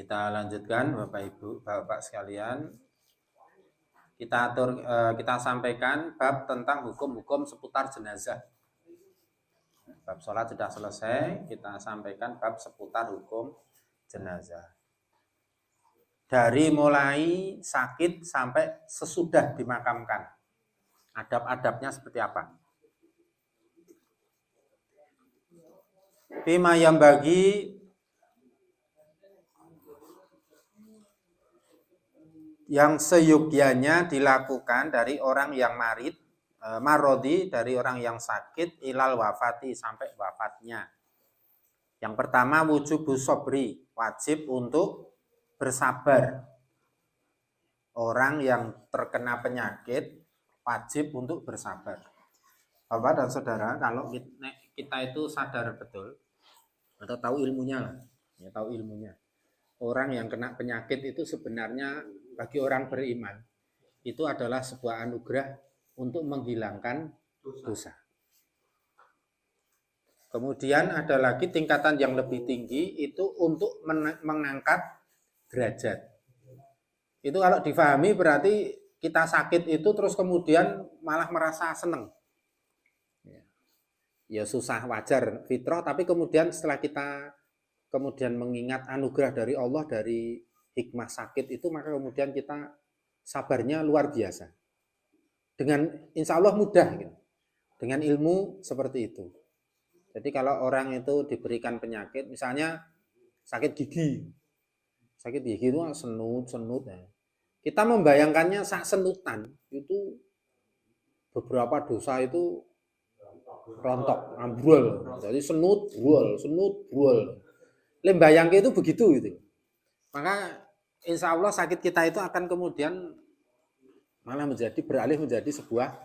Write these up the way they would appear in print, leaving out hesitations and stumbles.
Kita lanjutkan Bapak Ibu, Bapak sekalian. Kita sampaikan bab tentang hukum-hukum seputar jenazah. Bab sholat sudah selesai, kita sampaikan bab seputar hukum jenazah. Dari mulai sakit sampai sesudah dimakamkan. Adab-adabnya seperti apa? Bima yang bagi yang seyogyanya dilakukan dari orang yang marodi, dari orang yang sakit, ilal wafati, sampai wafatnya. Yang pertama wujubu sobri, wajib untuk bersabar. Orang yang terkena penyakit wajib untuk bersabar. Bapak dan saudara, kalau kita itu sadar betul atau tahu ilmunya, ya tahu ilmunya. Orang yang kena penyakit itu sebenarnya bagi orang beriman itu adalah sebuah anugerah untuk menghilangkan dosa. Kemudian ada lagi tingkatan yang lebih tinggi itu untuk mengangkat derajat. Itu kalau difahami berarti kita sakit itu terus kemudian malah merasa senang. Ya susah, wajar, fitrah, tapi kemudian setelah kita kemudian mengingat anugerah dari Allah, dari hikmah sakit itu, maka kemudian kita sabarnya luar biasa. Dengan insya Allah mudah gitu. Dengan ilmu seperti itu. Jadi kalau orang itu diberikan penyakit, misalnya sakit gigi. Sakit gigi itu senut ya. Kita membayangkannya sak senutan itu beberapa dosa itu rontok, ambrol. Jadi senut, brol. Lembayangke itu begitu gitu. Maka insya Allah sakit kita itu akan kemudian malah beralih menjadi sebuah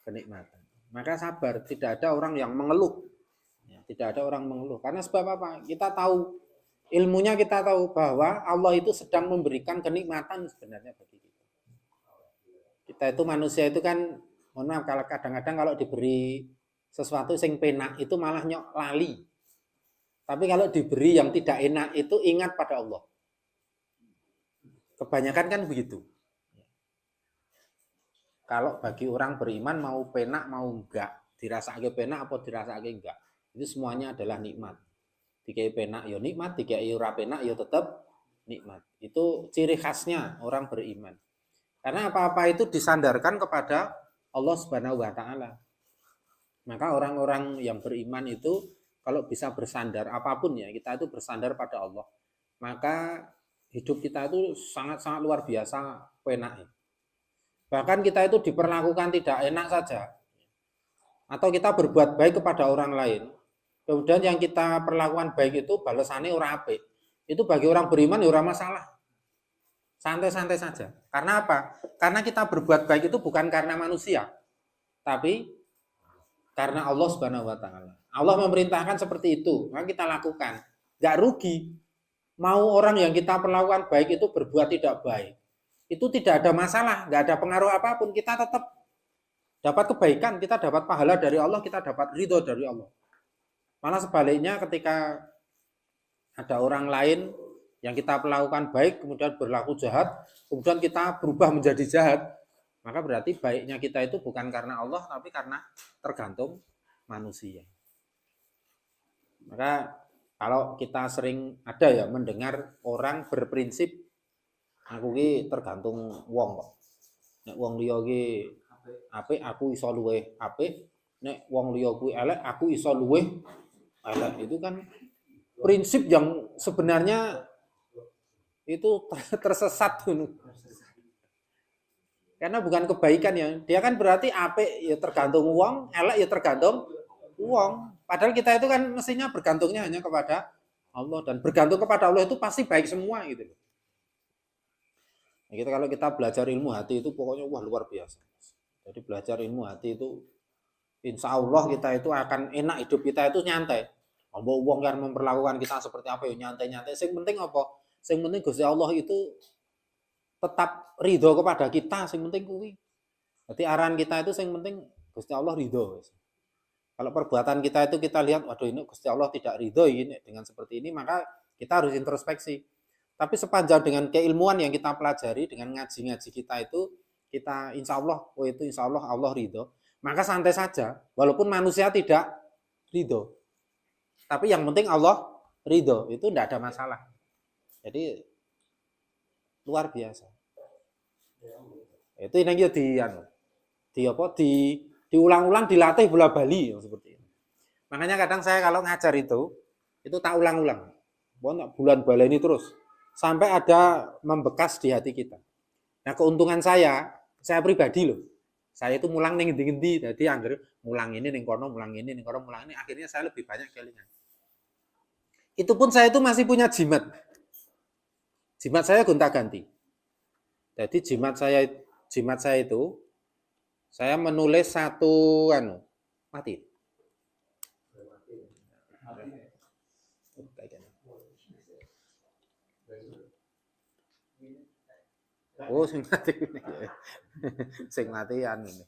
kenikmatan. Maka sabar, tidak ada orang yang mengeluh. Tidak ada orang mengeluh. Karena sebab apa? Kita tahu, ilmunya kita tahu bahwa Allah itu sedang memberikan kenikmatan sebenarnya bagi kita. Kita itu manusia itu kan, mohon maaf, kalau kadang-kadang kalau diberi sesuatu sing penak itu malah nyok lali. Tapi kalau diberi yang tidak enak itu ingat pada Allah. Kebanyakan kan begitu. Kalau bagi orang beriman mau penak mau enggak, dirasake penak apa dirasake enggak, itu semuanya adalah nikmat. Dikai penak ya nikmat, dikai ora penak ya tetap nikmat. Itu ciri khasnya orang beriman. Karena apa-apa itu disandarkan kepada Allah Subhanahu wa taala. Maka orang-orang yang beriman itu kalau bisa bersandar apapun ya, kita itu bersandar pada Allah. Maka hidup kita itu sangat-sangat luar biasa penaknya. Bahkan kita itu diperlakukan tidak enak saja. Atau kita berbuat baik kepada orang lain. Kemudian yang kita perlakukan baik itu balasannya ora apik. Itu bagi orang beriman ya ora masalah. Santai-santai saja. Karena apa? Karena kita berbuat baik itu bukan karena manusia. Tapi karena Allah Subhanahu wa taala. Allah memerintahkan seperti itu, maka kita lakukan. Enggak rugi. Mau orang yang kita perlakukan baik itu berbuat tidak baik. Itu tidak ada masalah, enggak ada pengaruh apapun, kita tetap dapat kebaikan, kita dapat pahala dari Allah, kita dapat ridho dari Allah. Malah sebaliknya ketika ada orang lain yang kita perlakukan baik, kemudian berlaku jahat, kemudian kita berubah menjadi jahat, maka berarti baiknya kita itu bukan karena Allah, tapi karena tergantung manusia. Maka kalau kita sering ada ya mendengar orang berprinsip, aku ki tergantung wong kok. Nek wong liya ki apik, aku iso luwih apik. Nek wong liya kuwi elek, aku iso luwih elek. Itu kan prinsip yang sebenarnya itu tersesat. Karena bukan kebaikan ya. Dia kan berarti apik ya tergantung uang, elek ya tergantung uang. Padahal kita itu kan mestinya bergantungnya hanya kepada Allah. Dan bergantung kepada Allah itu pasti baik semua gitu. Nah, kalau kita belajar ilmu hati itu pokoknya wah luar biasa. Jadi belajar ilmu hati itu insya Allah kita itu akan enak, hidup kita itu nyantai. Ambo wong kan memperlakukan kita seperti apa ya nyantai-nyantai. Yang penting apa? Yang penting Gusti Allah itu tetap ridho kepada kita, yang penting kuwi. Jadi arahan kita itu yang penting Gusti Allah ridho. Kalau perbuatan kita itu kita lihat, waduh ini Gusti Allah tidak ridho ini dengan seperti ini, maka kita harus introspeksi. Tapi sepanjang dengan keilmuan yang kita pelajari, dengan ngaji-ngaji kita itu, kita insya Allah, Allah ridho. Maka santai saja, walaupun manusia tidak ridho. Tapi yang penting Allah ridho, itu tidak ada masalah. Jadi luar biasa. Itu yang diulang-ulang, dilatih bola bali seperti itu. Makanya kadang saya kalau ngajar itu tak ulang-ulang. Bulan baleni terus sampai ada membekas di hati kita. Nah, keuntungan saya pribadi loh. Saya itu mulang ning ngendi-ngendi, dadi anggere mulang ini ning kono, mulang ini ning kono, mulang ini, akhirnya saya lebih banyak kelingan. Itu pun saya itu masih punya jimat. Jimat saya gonta-ganti. Jadi jimat saya itu saya menulis satu mati. Oh, sing mati. Sing matian ini.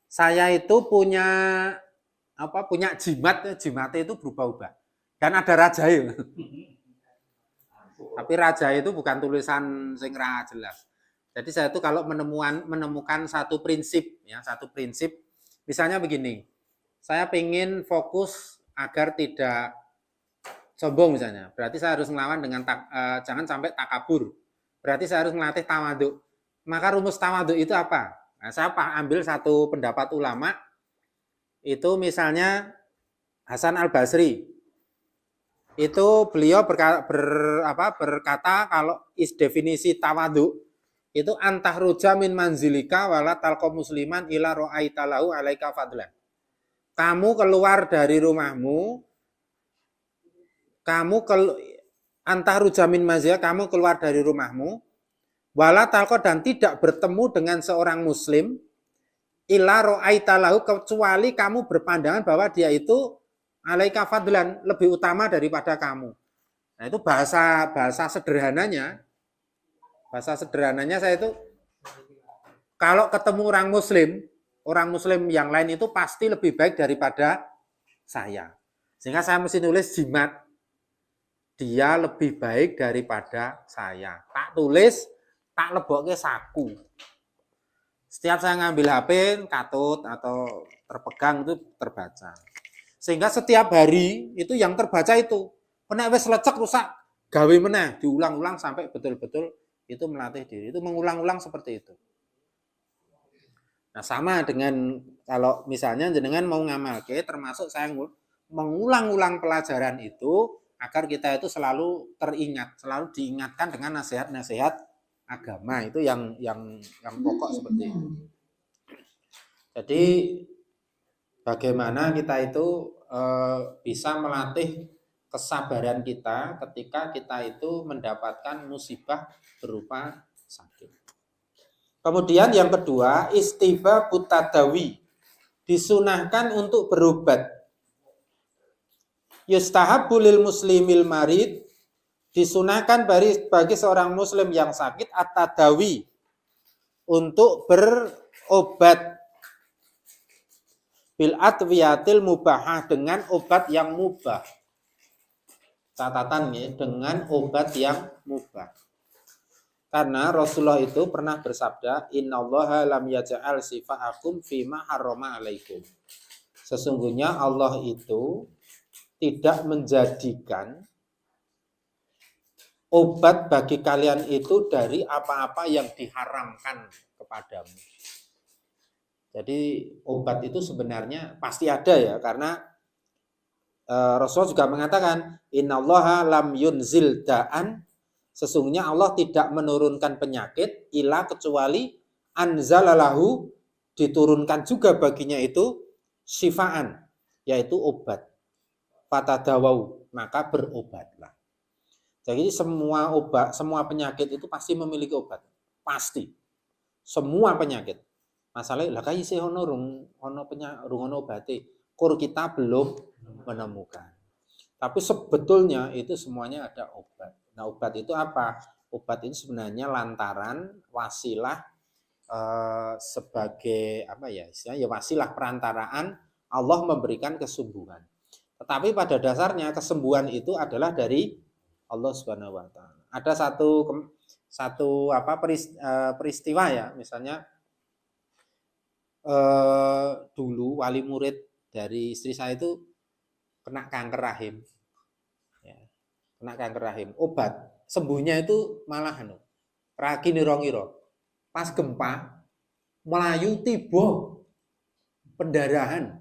Saya itu punya jimatnya itu berubah-ubah. Dan ada raja ya. Tapi raja itu bukan tulisan sing ra jelas. Jadi saya itu kalau menemukan satu prinsip, misalnya begini, saya ingin fokus agar tidak sombong misalnya, berarti saya harus melawan dengan jangan sampai takabur, berarti saya harus melatih tawadhu. Maka rumus tawadhu itu apa? Nah, saya ambil satu pendapat ulama, itu misalnya Hasan Al-Basri, itu beliau berkata kalau definisi tawadhu itu antah roja min manzilika wala talqa musliman ila ra'aita lahu alaika fadlan. Kamu keluar dari rumahmu, antah roja min manzilika, kamu keluar dari rumahmu, wala talqa, dan tidak bertemu dengan seorang muslim, ila ra'aita lahu, kecuali kamu berpandangan bahwa dia itu alaika fadlan, lebih utama daripada kamu. Nah, itu bahasa sederhananya. Bahasa sederhananya saya itu kalau ketemu orang muslim yang lain itu pasti lebih baik daripada saya. Sehingga saya mesti nulis jimat. Dia lebih baik daripada saya. Tak tulis, tak lebokke saku. Setiap saya ngambil HP, katut atau terpegang itu terbaca. Sehingga setiap hari itu yang terbaca itu. Nek wis lecek rusak, gawe meneh, diulang-ulang sampai betul-betul itu melatih diri, itu mengulang-ulang seperti itu. Nah, sama dengan kalau misalnya jenengan mau ngamalke, termasuk saya mengulang-ulang pelajaran itu agar kita itu selalu teringat, selalu diingatkan dengan nasihat-nasihat agama, itu yang pokok seperti itu. Jadi bagaimana kita itu bisa melatih kesabaran kita ketika kita itu mendapatkan musibah berupa sakit. Kemudian yang kedua, istiba putadawi, disunahkan untuk berobat. Yustahabbu lil muslimil marid, disunahkan bagi seorang muslim yang sakit at-tadawi, untuk berobat bil adwiyatil mubahah, dengan obat yang mubah. Catatan ya, dengan obat yang mubah. Karena Rasulullah itu pernah bersabda, innallaha lam yaj'al sifaakum fima harrama alaikum. Sesungguhnya Allah itu tidak menjadikan obat bagi kalian itu dari apa-apa yang diharamkan kepadamu. Jadi obat itu sebenarnya pasti ada ya, karena Rasulullah juga mengatakan, innallaha lam yunzil da'an, sesungguhnya Allah tidak menurunkan penyakit ila, kecuali anzalalahu, diturunkan juga baginya itu syifaan, yaitu obat. Fatadawau, maka berobatlah. Jadi semua penyakit itu pasti memiliki obat, pasti. Semua penyakit. Masalahnya lah kayak sih ono obate. Kur kita belum menemukan. Tapi sebetulnya itu semuanya ada obat. Nah, obat itu apa? Obat itu sebenarnya lantaran, wasilah sebagai apa ya, istilahnya ya wasilah perantaraan Allah memberikan kesembuhan. Tetapi pada dasarnya kesembuhan itu adalah dari Allah Subhanahu wa taala. Ada satu peristiwa ya, misalnya dulu wali murid dari istri saya itu kena kanker rahim. Ya, kena kanker rahim. Obat sembuhnya itu malah ragi niro-ngiro. Pas gempa melayu tiba pendarahan.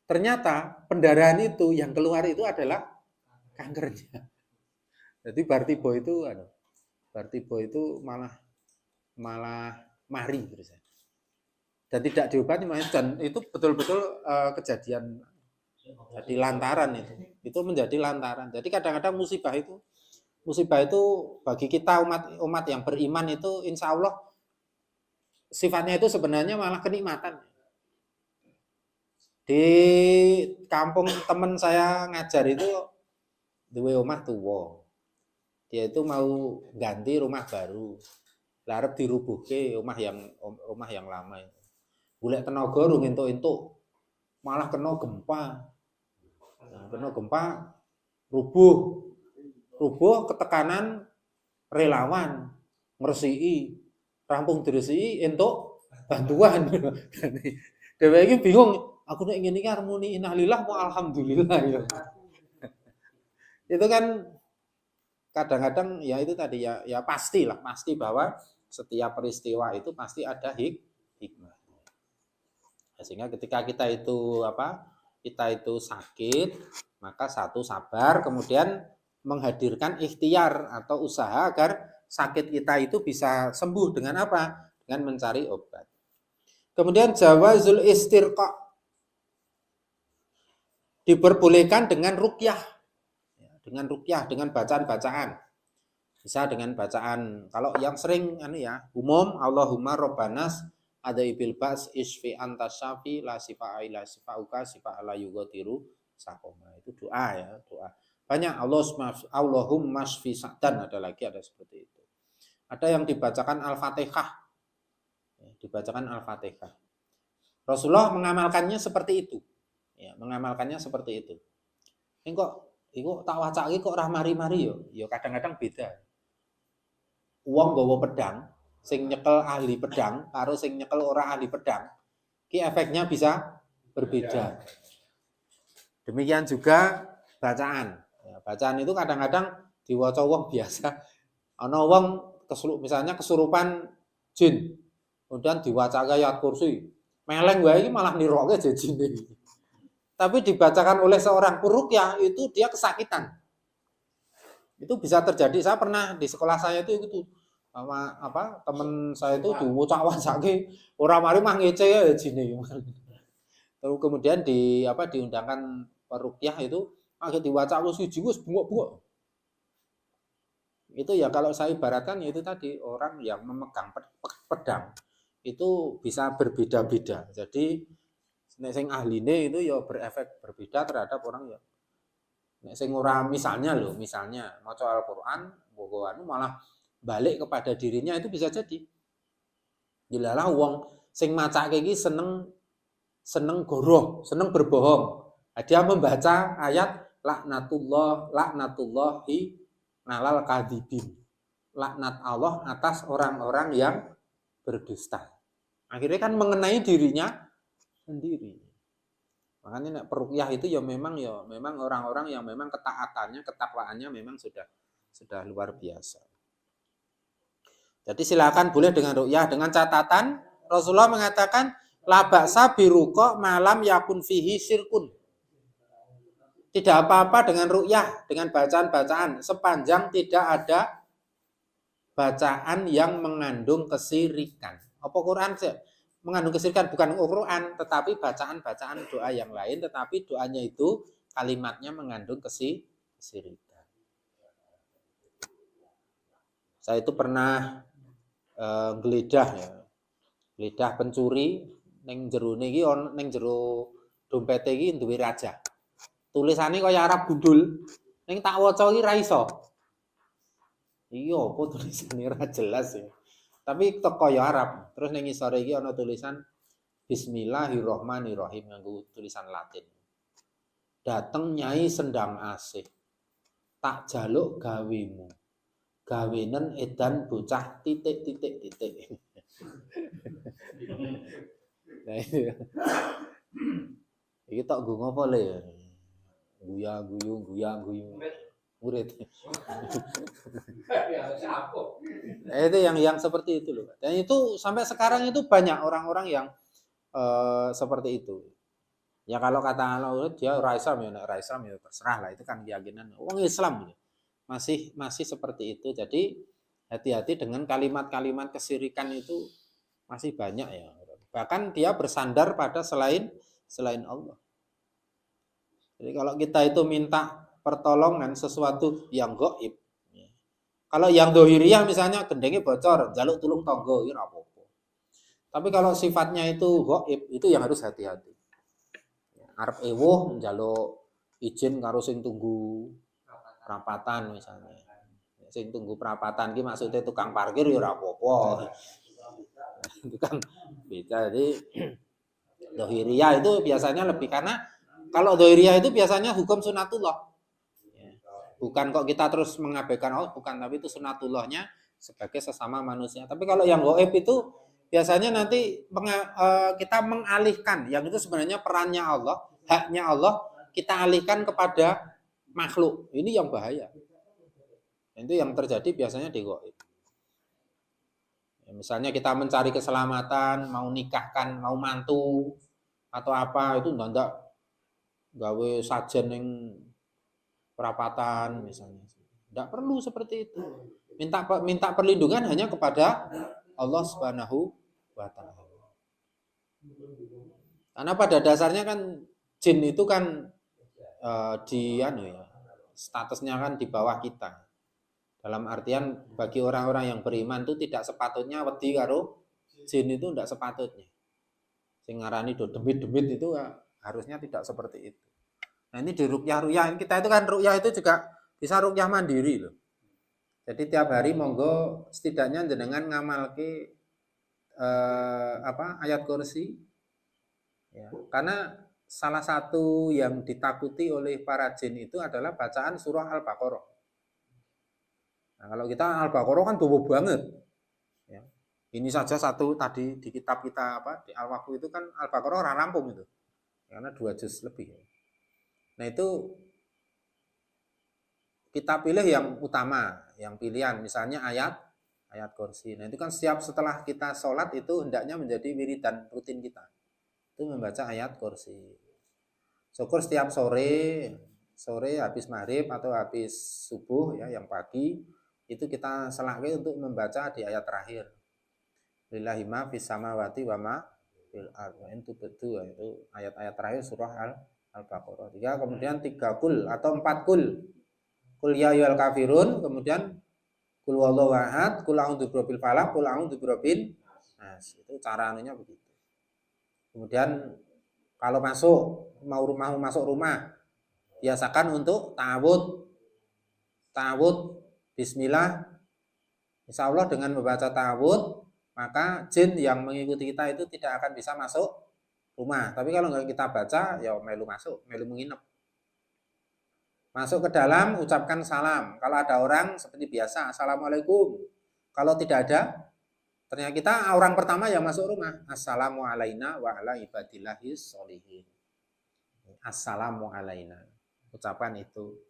Ternyata pendarahan itu yang keluar itu adalah kankernya. Jadi Bartibo itu malah mari terus. Dan tidak diobati, dan itu betul-betul kejadian. Jadi lantaran itu menjadi lantaran. Jadi kadang-kadang musibah itu bagi kita umat yang beriman itu insya Allah sifatnya itu sebenarnya malah kenikmatan. Di kampung teman saya ngajar itu duwe omah tuwa. Dia itu mau ganti rumah baru. Larep dirubuhke rumah yang lama itu. Golek tenaga rung entuk-entuk. Malah kena gempa. Kena gempa rubuh ketekanan relawan ngresiki. Rampung diresiki entuk bantuan. Dewe iki bingung. Aku nek ngene iki arep muni innalillah wa alhamdulillah ya. Itu kan kadang-kadang ya itu tadi ya pasti bahwa setiap peristiwa itu pasti ada hikmah. Sehingga ketika kita itu sakit, maka satu sabar, kemudian menghadirkan ikhtiar atau usaha agar sakit kita itu bisa sembuh dengan apa? Dengan mencari obat. Kemudian jawazul istirqa, diperbolehkan dengan ruqyah, dengan bacaan-bacaan. Bisa dengan bacaan, kalau yang sering umum, Allahumma robbanas adaibil ba's isfi anta syafi la sifa'a illa sifa'uka sifa'a la yughadiru saqama. Itu doa ya, doa. Banyak Allahumma shfi sa'dan, ada seperti itu. Ada yang dibacakan Al-Fatihah. Rasulullah mengamalkannya seperti itu. Ya, mengamalkannya seperti itu. Ini kok tak wacake kok ora mari-mari yo. Ya kadang-kadang beda. Wong nggawa pedang, sing nyekel ahli pedang karo sing nyekel ora ahli pedang, ki efeknya bisa berbeda. Demikian juga bacaan. Ya, bacaan itu kadang-kadang diwaca wong biasa. Ana wong misalnya kesurupan jin. Kemudian diwacake ayat kursi. Meleng wae iki malah niroke jejine. Tapi dibacakan oleh seorang peruqyah itu dia kesakitan. Itu bisa terjadi. Saya pernah di sekolah saya itu sama teman saya itu diwacake ora mari mah ngece ya jine. Terus kemudian diundangkan peruqyah itu akhir diwaca siji wis bungok-bungok. Itu ya kalau saya ibaratkan itu tadi orang yang memegang pedang itu bisa berbeda-beda. Jadi nek sing ahline itu ya berefek berbeda terhadap orang ya. Nek sing ora misalnya maca Al-Qur'an malah balik kepada dirinya itu bisa jadi. Dilalah wong sing macake iki seneng goroh, seneng berbohong. Dia membaca ayat laknatullahi nalal kadhibin. Laknat Allah atas orang-orang yang berdusta. Akhirnya kan mengenai dirinya sendiri. Makanya peruqyah itu ya memang orang-orang yang memang ketaatannya, ketakwaannya memang sudah luar biasa. Jadi silakan boleh dengan ruqyah, dengan catatan Rasulullah mengatakan la ba'sa biruqa malam yakun fihi syirkun. Tidak apa-apa dengan ruqyah, dengan bacaan-bacaan sepanjang tidak ada bacaan yang mengandung kesirikan. Apa Quran sih? Mengandung kesirikan bukan Quran, tetapi bacaan-bacaan doa yang lain, tetapi doanya itu kalimatnya mengandung kesirikan. Saya itu pernah geledah pencuri ning jero niki ning jero dompete iki duwe raja. Tulisane kaya Arab gundul. Ning tak waca iki ra iso. Iya, apa tulisane ra jelas ya. Tapi teko ya Arab. Terus ning ngisore iki ana tulisan Bismillahirrahmanirrahim nganggo tulisan Latin. Dateng Nyai Sendang Asih. Tak jaluk gawemu. Gawenen edan bocah titik. Nah, iki tok nggo ngopo le? Guya-guyu. Murid. Itu yang seperti itu loh. Dan itu sampai sekarang itu banyak orang-orang yang seperti itu. Ya kalau kata Allah dia Islam ya terserah lah, itu kan keyakinan orang Islam. Masih seperti itu. Jadi hati-hati dengan kalimat-kalimat kesyirikan itu masih banyak ya. Bahkan dia bersandar pada selain Allah. Jadi kalau kita itu minta pertolongan sesuatu yang gaib. Kalau yang dohiriyah misalnya gendengnya bocor, jaluk tulung tonggo, itu apa-apa. Tapi kalau sifatnya itu gaib, itu yang harus hati-hati. Arep ewuh njaluk izin karo sing tunggu perapatan misalnya. Sing tunggu perapatan ki maksudnya tukang parkir ya ora apa-apa. Tukang beca. Jadi dohiriyah itu biasanya lebih, karena kalau dohiriyah itu biasanya hukum sunatullah. Bukan kok kita terus mengabaikan Allah, bukan, tapi itu sunatullahnya sebagai sesama manusia. Tapi kalau yang gaib itu biasanya nanti kita mengalihkan, yang itu sebenarnya perannya Allah, haknya Allah, kita alihkan kepada makhluk. Ini yang bahaya. Itu yang terjadi biasanya di gaib. Ya, misalnya kita mencari keselamatan, mau nikahkan, mau mantu atau apa, itu ndak gawe sajen yang perapatan misalnya. Tidak perlu seperti itu. Minta perlindungan hanya kepada Allah Subhanahu wa taala. Karena pada dasarnya kan jin itu kan statusnya kan di bawah kita. Dalam artian bagi orang-orang yang beriman itu tidak sepatutnya wedi karo jin, itu tidak sepatutnya. Sing ngarani do demit-demit itu harusnya tidak seperti itu. Nah ini di ruqyah kita itu kan ruqyah itu juga bisa ruqyah mandiri loh. Jadi tiap hari monggo setidaknya jenengan ngamalke ayat kursi. Ya, karena salah satu yang ditakuti oleh para jin itu adalah bacaan surah Al-Baqarah. Nah, kalau kita Al-Baqarah kan dobo banget. Ya. Ini saja satu tadi di kitab kita di Al-Waqf itu kan Al-Baqarah ora rampung itu. Karena 2 juz lebih. Nah itu kita pilih yang utama, yang pilihan, misalnya ayat kursi. Nah itu kan setelah kita sholat itu hendaknya menjadi wiridan rutin kita. Itu membaca ayat kursi. Syukur setiap sore habis maghrib atau habis subuh ya, yang pagi itu kita selake untuk membaca di ayat terakhir. Lillahi ma fis samawati wa ma fil ardh. Itu betul, itu ayat-ayat terakhir surah Al-Baqarah. Kemudian 3 kul atau 4 kul. Kul ya ayyuhal kafirun, kemudian kul wallahu ahad, kul a'udzu birabbil falaq, kul a'udzu birabbin nas. Itu cara anunya begitu. Kemudian kalau mau masuk rumah, biasakan untuk ta'awudz bismillah. Insyaallah dengan membaca ta'awudz, maka jin yang mengikuti kita itu tidak akan bisa masuk rumah. Tapi kalau nggak kita baca, ya melu masuk, melu menginap. Masuk ke dalam, ucapkan salam. Kalau ada orang seperti biasa, assalamualaikum. Kalau tidak ada, ternyata kita orang pertama yang masuk rumah. Assalamu alaina wa ala ibadillahis sholihin. Assalamu alaina. Ucapan itu.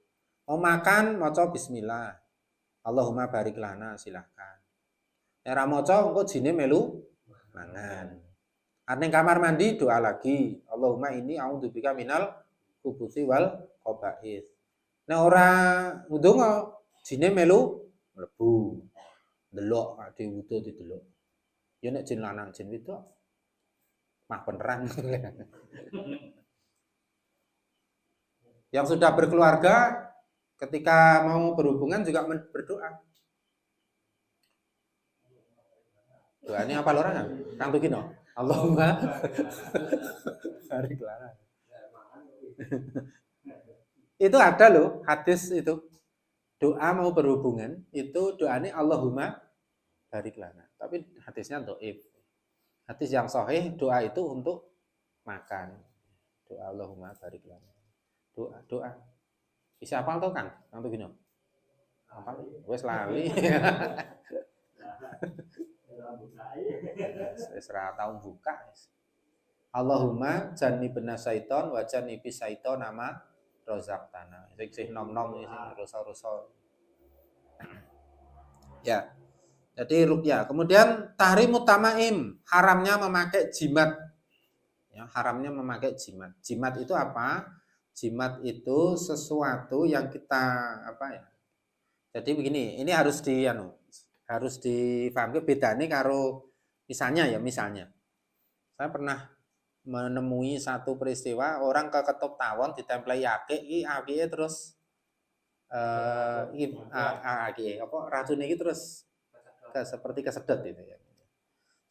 Mau makan, maca bismillah. Allahumma barik lana, silahkan. Era maca engko jine melu mangan. Areng kamar mandi doa lagi. Allahumma inni a'udzubika minal khubuthi wal khaba'ith. Nah ora ndonga jine melu mlebu. Delok ade wudu didelok. Ya nek jin lanang jin wedok mah beneran. Yang sudah berkeluarga ketika mau berhubungan juga berdoa. Doa ini apa orang? Kang Tugino. Allahumma barik lana. Itu ada loh hadis itu. Doa mau berhubungan itu doanya Allahumma barik lana. Tapi hadisnya dhaif. Hadis yang sahih doa itu untuk makan. Doa Allahumma barik lana. Doa. Bisa hafal tuh kan? Nanti gini. Hafal wes lali. Wes ra tau buka. Allahumma jannibna syaiton wa jannibis syaiton nama rozaqtana. Sing nom-nom sing rusa-rusa. Ya. Jadi ruqyah. Kemudian tahrimut tamaim, haramnya memakai jimat. Ya, haramnya memakai jimat. Jimat itu apa? Jimat itu sesuatu yang kita apa ya? Jadi begini, ini harus difahami bedanya karo misalnya saya pernah menemui satu peristiwa orang keketup tawon ditempelai aki terus racun ini terus seperti kesedot itu ya.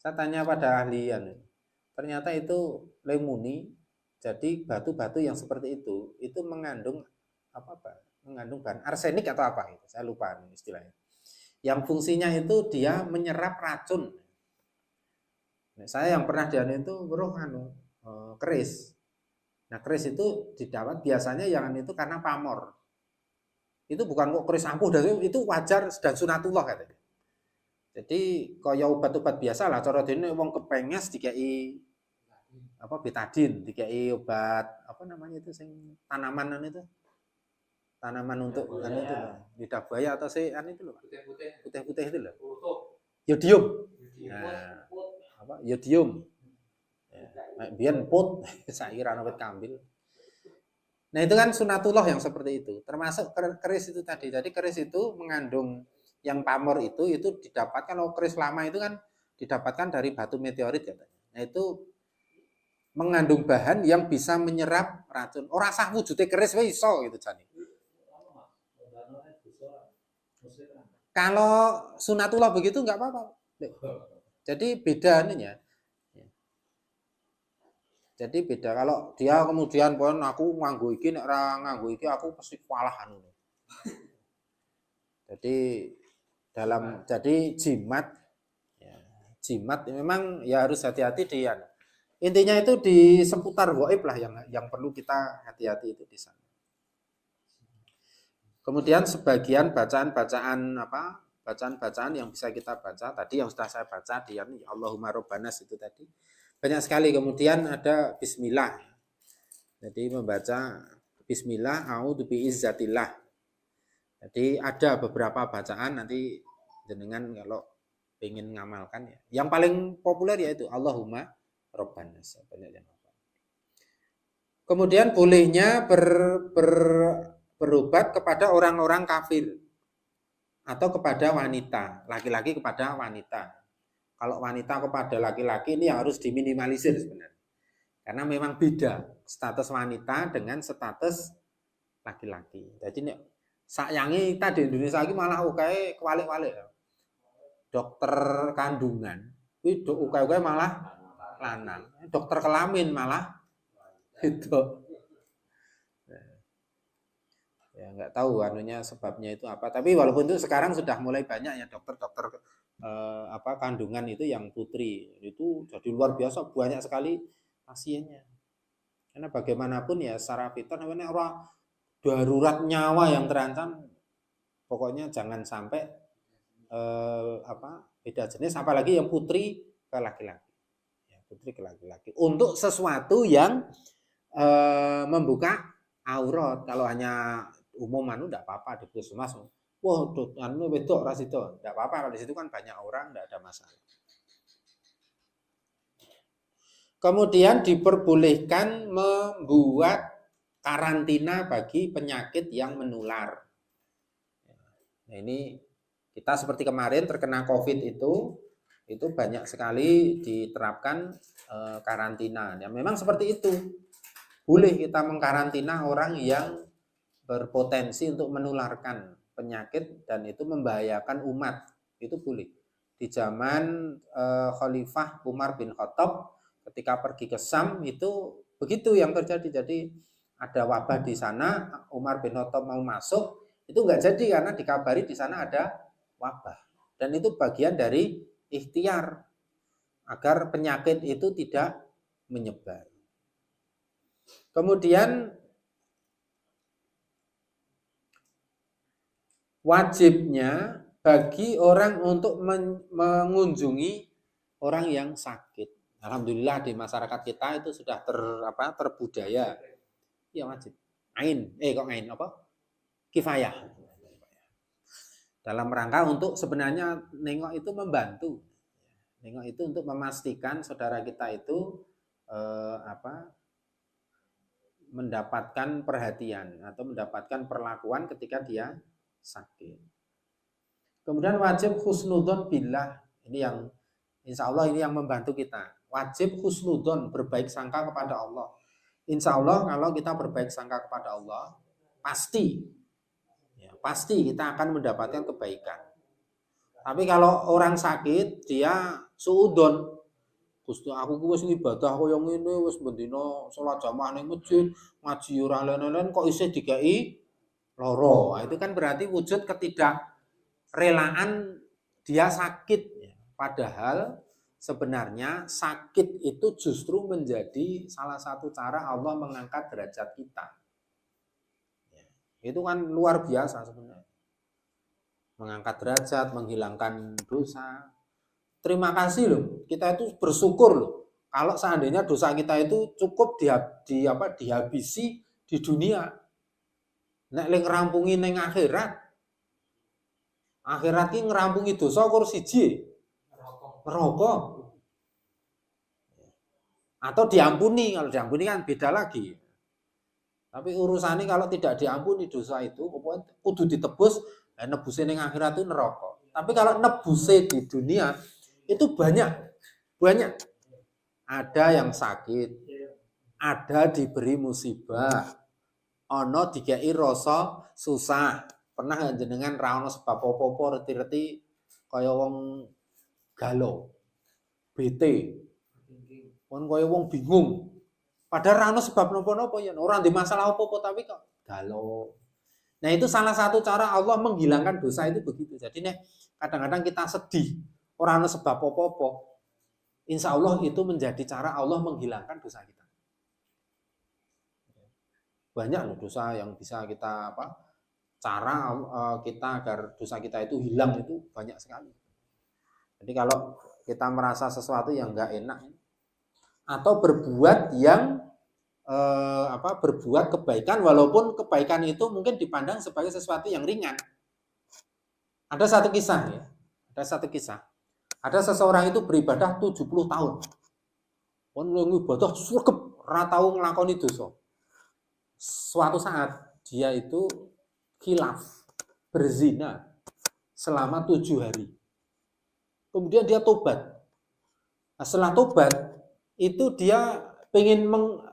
Saya tanya pada ahlian, ternyata itu lemuni. Jadi batu-batu yang seperti itu mengandung mengandung bahan arsenik atau apa itu, saya lupa istilahnya. Yang fungsinya itu dia menyerap racun. Nah, saya yang pernah dianu itu keris. Nah, keris itu didapat biasanya yang itu karena pamor. Itu bukan kok keris ampuh, itu wajar dan sunatullah katanya. Jadi kaya obat-obat biasa lah, cara dene wong kepenges dikai betadin, dikai obat itu sing tanaman itu. Tanaman untuk itu lidah buaya atau itu loh. Putih-putih itu loh. Yodium. Nah, yodium. Ya, biyen put saira wit kambil. Nah, itu kan sunatullah yang seperti itu. Termasuk keris itu tadi. Jadi keris itu mengandung yang pamor itu didapatkan, kalau keris lama itu kan didapatkan dari batu meteorit katanya. Nah, itu mengandung bahan yang bisa menyerap racun. Ora sah wujude keris wae iso gitu jane. Kalau sunatullah begitu enggak apa-apa. Jadi beda ininya. Jadi beda kalau dia kemudian pun aku nganggo iki nek ora nganggo iki aku pasti kalah anu. Jadi jimat memang ya harus hati-hati di intinya itu di seputar gaib lah yang perlu kita hati-hati itu di sana. Kemudian sebagian bacaan yang bisa kita baca tadi yang sudah saya baca di Allahumma robbanas itu tadi banyak sekali. Kemudian ada bismillah. Jadi membaca bismillah a'udzu biizzatillah. Jadi ada beberapa bacaan nanti jenengan kalau ingin ngamalkan ya. Yang paling populer yaitu Allahumma robbanas. Kemudian bolehnya berobat kepada orang-orang kafir atau kepada wanita, laki-laki kepada wanita. Kalau wanita kepada laki-laki ini harus diminimalisir sebenarnya. Karena memang beda status wanita dengan status laki-laki. Jadi sayangi kita di Indonesia lagi malah ukai kewalik-walik. Dokter kandungan, itu ukai malah lanang. Dokter kelamin malah itu. Ya nggak tahu anunya sebabnya itu apa. Tapi walaupun itu sekarang sudah mulai banyak ya dokter-dokter kandungan itu yang putri itu jadi luar biasa banyak sekali pasiennya. Karena bagaimanapun ya secara fitrah namanya orang darurat nyawa yang terancam, pokoknya jangan sampai beda jenis, apalagi yang putri ke laki-laki. Ya, putri ke laki-laki. Untuk sesuatu yang membuka aurat, kalau hanya umum enggak apa-apa di puskesmas. Wah, wedok ras itu, enggak apa-apa kalau di situ kan banyak orang, enggak ada masalah. Kemudian diperbolehkan membuat karantina bagi penyakit yang menular. Nah, ini kita seperti kemarin terkena COVID itu banyak sekali diterapkan karantina. Ya, memang seperti itu. Boleh kita mengkarantina orang yang berpotensi untuk menularkan penyakit dan itu membahayakan umat. Itu boleh. Di zaman Khalifah Umar bin Khattab ketika pergi ke Syam itu begitu yang terjadi. Jadi ada wabah di sana, Umar bin Khattab mau masuk, itu enggak jadi karena dikabari di sana ada wabah. Dan itu bagian dari ikhtiar agar penyakit itu tidak menyebar. Kemudian wajibnya bagi orang untuk mengunjungi orang yang sakit. Alhamdulillah di masyarakat kita itu sudah terbudaya. Ya wajib. Kifayah. Dalam rangka untuk sebenarnya nengok itu membantu. Nengok itu untuk memastikan saudara kita itu mendapatkan perhatian atau mendapatkan perlakuan ketika dia sakit. Kemudian wajib husnudzon billah. Ini yang insya Allah ini yang membantu kita. Wajib husnudzon, berbaik sangka kepada Allah. Insya Allah kalau kita berbaik sangka kepada Allah, pasti kita akan mendapatkan kebaikan. Tapi kalau orang sakit, dia suudon. Gusti aku wis ibadah koyo ngene, wis bendina salat jamaah ning masjid, ngaji ora lain-lain kok isih dikai loro. Nah, itu kan berarti wujud ketidakrelaan dia sakit. Padahal sebenarnya sakit itu justru menjadi salah satu cara Allah mengangkat derajat kita. Itu kan luar biasa sebenarnya. Mengangkat derajat, menghilangkan dosa. Terima kasih loh, kita itu bersyukur loh. Kalau seandainya dosa kita itu cukup dihabisi di dunia. Nek ling ngrampungi ning akhirat. Akhirat ki ngrampungi dosa kur siji. Neraka. Atau diampuni, kalau diampuni kan beda lagi. Tapi urusannya kalau tidak diampuni dosa itu, kudu ditebus, nebusnya ning akhirat itu neraka. Tapi kalau nebusnya di dunia itu banyak. Ada yang sakit, ada diberi musibah, ono dikai rasa susah. Pernah jenengan ra ono sebab apa-apa reti-reti kaya wong galau, bete, kon kaya wong bingung. Padahal ra ono sebab napa-napa ya, ora ndek masalah apa-apa tapi kok galau. Nah, itu salah satu cara Allah menghilangkan dosa itu begitu. Jadi nih kadang-kadang kita sedih, ora ono sebab apa-apa. Insya Allah itu menjadi cara Allah menghilangkan dosa kita. Banyak loh dosa yang bisa kita cara kita agar dosa kita itu hilang itu banyak sekali. Jadi kalau kita merasa sesuatu yang enggak enak atau berbuat yang berbuat kebaikan walaupun kebaikan itu mungkin dipandang sebagai sesuatu yang ringan. Ada satu kisah. Ada seseorang itu beribadah 70 tahun. Kon ibadah sregep ora tau nglakoni dosa. Suatu saat dia itu khilaf, berzina selama 7 hari. Kemudian dia tobat. Nah, setelah tobat itu dia pengen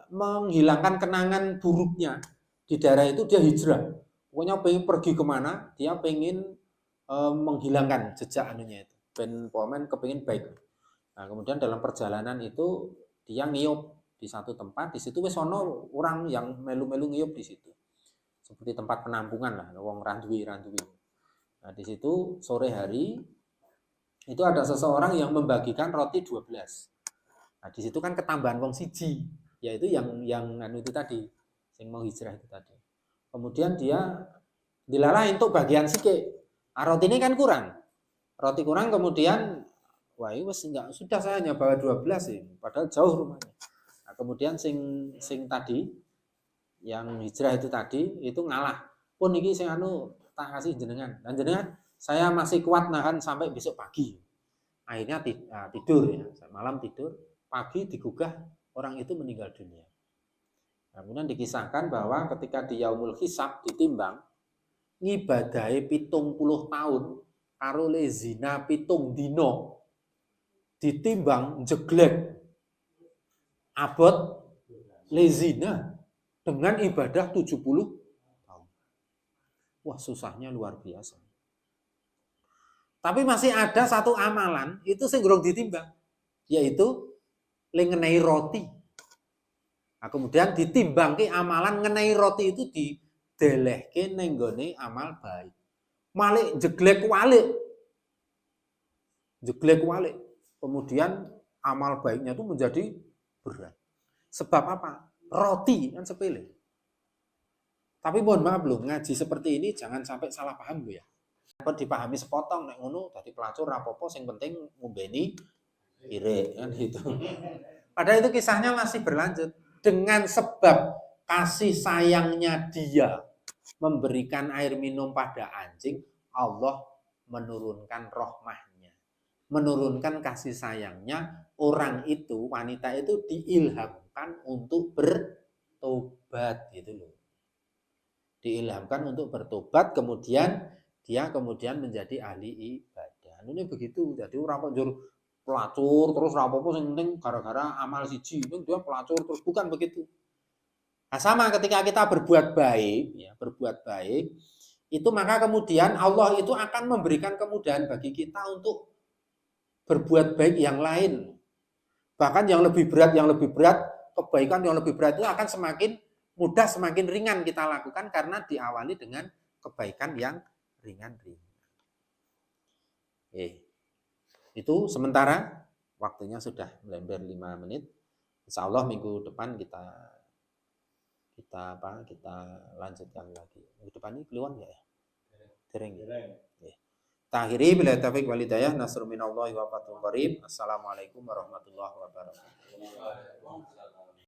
menghilangkan kenangan buruknya di daerah itu, dia hijrah. Pokoknya pengen pergi kemana, dia pengen menghilangkan jejak anunya itu. Kepengin baik. Nah, kemudian dalam perjalanan itu dia ngiyup di satu tempat, di situ wis ono orang yang melu-melu ngiyup di situ. Seperti tempat penampungan lah, wong randuwi. Nah, di situ sore hari itu ada seseorang yang membagikan roti 12. Nah, di situ kan ketambahan wong siji, yaitu yang anu itu tadi, yang mau hijrah itu tadi. Kemudian dia dilalahin untuk bagian sike. Roti ini kan kurang. Roti kurang, kemudian wah wis enggak, sudah saya hanya bawa 12 sih, padahal jauh rumahnya. Nah, kemudian sing tadi yang hijrah itu tadi itu ngalah. Pun iki sing anu tak kasih jenengan. Dan jenengan saya masih kuat nahan sampai besok pagi. Akhirnya tidur ya, malam tidur, pagi digugah orang itu meninggal dunia. Nah, kemudian dikisahkan bahwa ketika di yaumul hisab ditimbang ngibadahe 70 tahun karo le zina 7 dino ditimbang jeglek abot le zina dengan ibadah 70 tahun. Wah, susahnya luar biasa. Tapi masih ada satu amalan itu sing durung ditimbang, yaitu le ngenai roti. Nah, kemudian ditimbangke amalan ngenai roti itu didelehke ning gone amal baik. Malik jeglek walik. jeglek walik. Kemudian amal baiknya itu menjadi berat. Sebab apa? Roti kan sepele. Tapi mohon maaf loh, ngaji seperti ini jangan sampai salah paham loh ya. Kok dipahami sepotong nek ngono dadi pelacur rapopo sing penting ngombeni irik kan gitu. Padahal itu kisahnya masih berlanjut. Dengan sebab kasih sayangnya dia memberikan air minum pada anjing, Allah menurunkan rahmahnya. Menurunkan kasih sayangnya, orang itu, wanita itu diilhamkan untuk bertobat gitu loh. Diilhamkan untuk bertobat, kemudian dia menjadi ahli ibadah. Ini begitu. Jadi orang kok pelacur terus rapopo sing penting gara-gara amal siji itu dia pelacur terus, bukan begitu. Nah, sama ketika kita berbuat baik, ya, berbuat baik itu maka kemudian Allah itu akan memberikan kemudahan bagi kita untuk berbuat baik yang lain. Bahkan yang lebih berat, kebaikan yang lebih berat itu akan semakin mudah, semakin ringan kita lakukan karena diawali dengan kebaikan yang ringan-ringan. Itu sementara waktunya sudah melempar 5 menit. Insya Allah minggu depan kita lanjutkan lagi. Minggu depan ini keluar nggak ya? Dereng. Kita akhiri bila taufiq wal hidayah. Nasrul minallahi wa fathun qarib. Assalamualaikum warahmatullahi wabarakatuh.